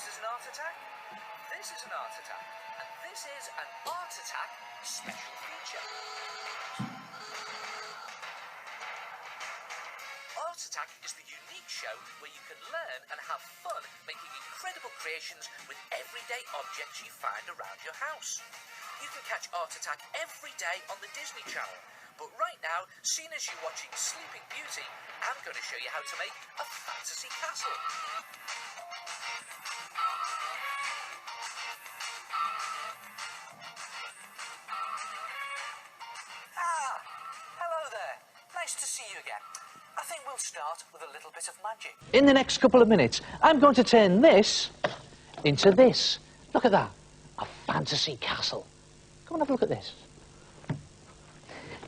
This is an art attack. This is an art attack. And this is an art attack special feature. Art Attack is the unique show where you can learn and have fun making incredible creations with everyday objects you find around your house. You can catch Art Attack every day on the Disney Channel. But right now, seeing as you're watching Sleeping Beauty, I'm going to show you how to make a fantasy castle. Hello there. Nice to see you again. I think we'll start with a little bit of magic. In the next couple of minutes, I'm going to turn this into this. Look at that. A fantasy castle. Come on, have a look at this.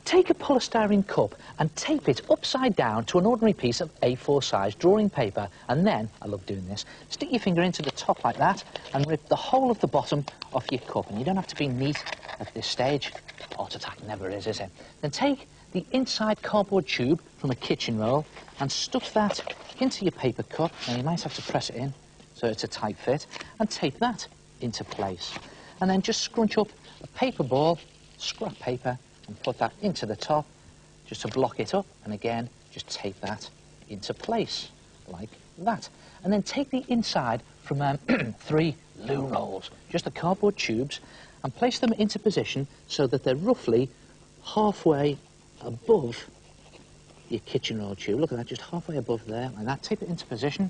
Take a polystyrene cup and tape it upside down to an ordinary piece of A4 size drawing paper, and then, I love doing this, stick your finger into the top like that and rip the whole of the bottom off your cup. And you don't have to be neat at this stage. Art Attack never is it? Then take the inside cardboard tube from a kitchen roll and stuff that into your paper cup. Now you might have to press it in so it's a tight fit, and tape that into place. And then just scrunch up a paper ball, scrap paper, and put that into the top just to block it up, and again just tape that into place like that. And then take the inside from 3 loo rolls, just the cardboard tubes, and place them into position so that they're roughly halfway above your kitchen roll tube. Look at that, just halfway above there like that. Tape it into position,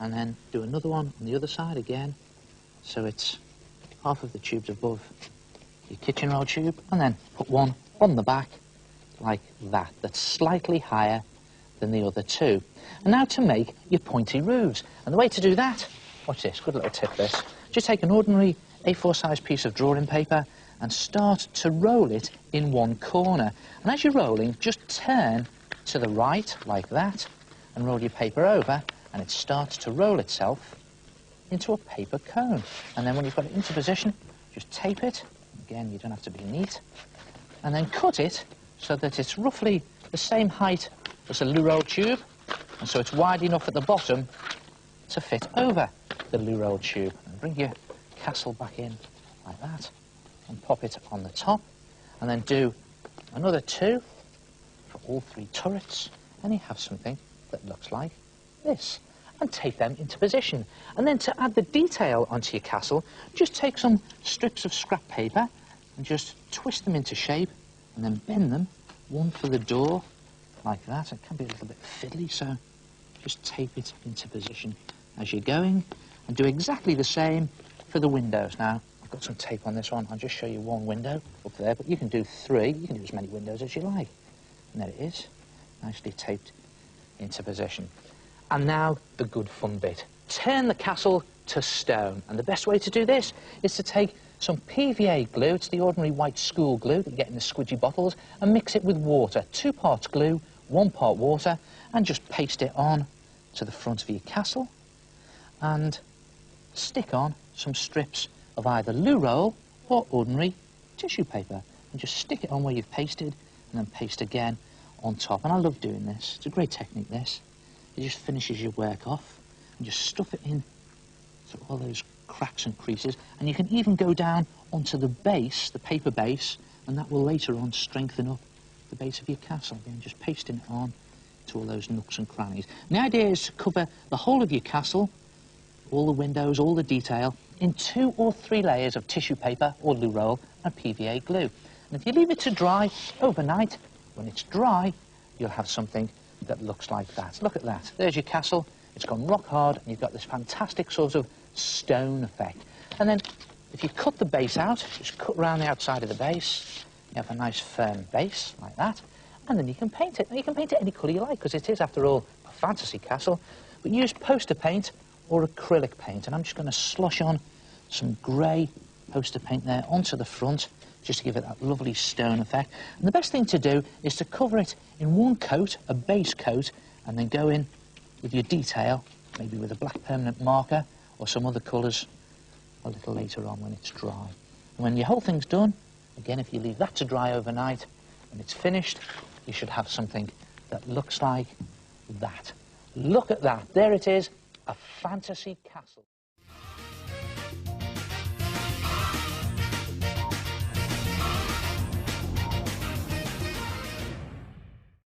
and then do another one on the other side again so it's half of the tubes above your kitchen roll tube, and then put one on the back like that, that's slightly higher than the other two. And now to make your pointy roofs. And the way to do that, watch this, good little tip this, just take an ordinary A4 size piece of drawing paper and start to roll it in one corner. And as you're rolling, just turn to the right like that and roll your paper over, and it starts to roll itself into a paper cone. And then when you've got it into position, just tape it. Again, you don't have to be neat. And then cut it so that it's roughly the same height as a loo roll tube, and so it's wide enough at the bottom to fit over the loo roll tube. And bring your castle back in like that and pop it on the top, and then do another 2 for all 3 turrets, and you have something that looks like this. And tape them into position. And then to add the detail onto your castle, just take some strips of scrap paper and just twist them into shape, and then bend them, one for the door like that. It can be a little bit fiddly, so just tape it into position as you're going, and do exactly the same for the windows. Now I've got some tape on this one. I'll just show you 1 window up there, but you can do 3. You can do as many windows as you like. And there it is, nicely taped into position. And now the good fun bit. Turn the castle to stone. And the best way to do this is to take some PVA glue, it's the ordinary white school glue that you get in the squidgy bottles, and mix it with water. 2 parts glue, 1 part water, and just paste it on to the front of your castle. And stick on some strips of either loo roll or ordinary tissue paper. And just stick it on where you've pasted, and then paste again on top. And I love doing this. It's a great technique, this. It just finishes your work off, and just stuff it in so all those cracks and creases, and you can even go down onto the base, the paper base, and that will later on strengthen up the base of your castle. Again, just pasting it on to all those nooks and crannies. And the idea is to cover the whole of your castle, all the windows, all the detail, in 2 or 3 layers of tissue paper or loo roll and PVA glue. And if you leave it to dry overnight, when it's dry, you'll have something that looks like that. Look at that. There's your castle. It's gone rock hard, and you've got this fantastic sort of stone effect. And then if you cut the base out, just cut around the outside of the base, you have a nice firm base like that, and then you can paint it. Now you can paint it any colour you like, because it is, after all, a fantasy castle, but use poster paint or acrylic paint. And I'm just going to slosh on some grey poster paint there onto the front, just to give it that lovely stone effect. And the best thing to do is to cover it in 1 coat, a base coat, and then go in with your detail, maybe with a black permanent marker or some other colours a little later on when it's dry. And when your whole thing's done, again, if you leave that to dry overnight, when it's finished, you should have something that looks like that. Look at that. There it is, a fantasy castle.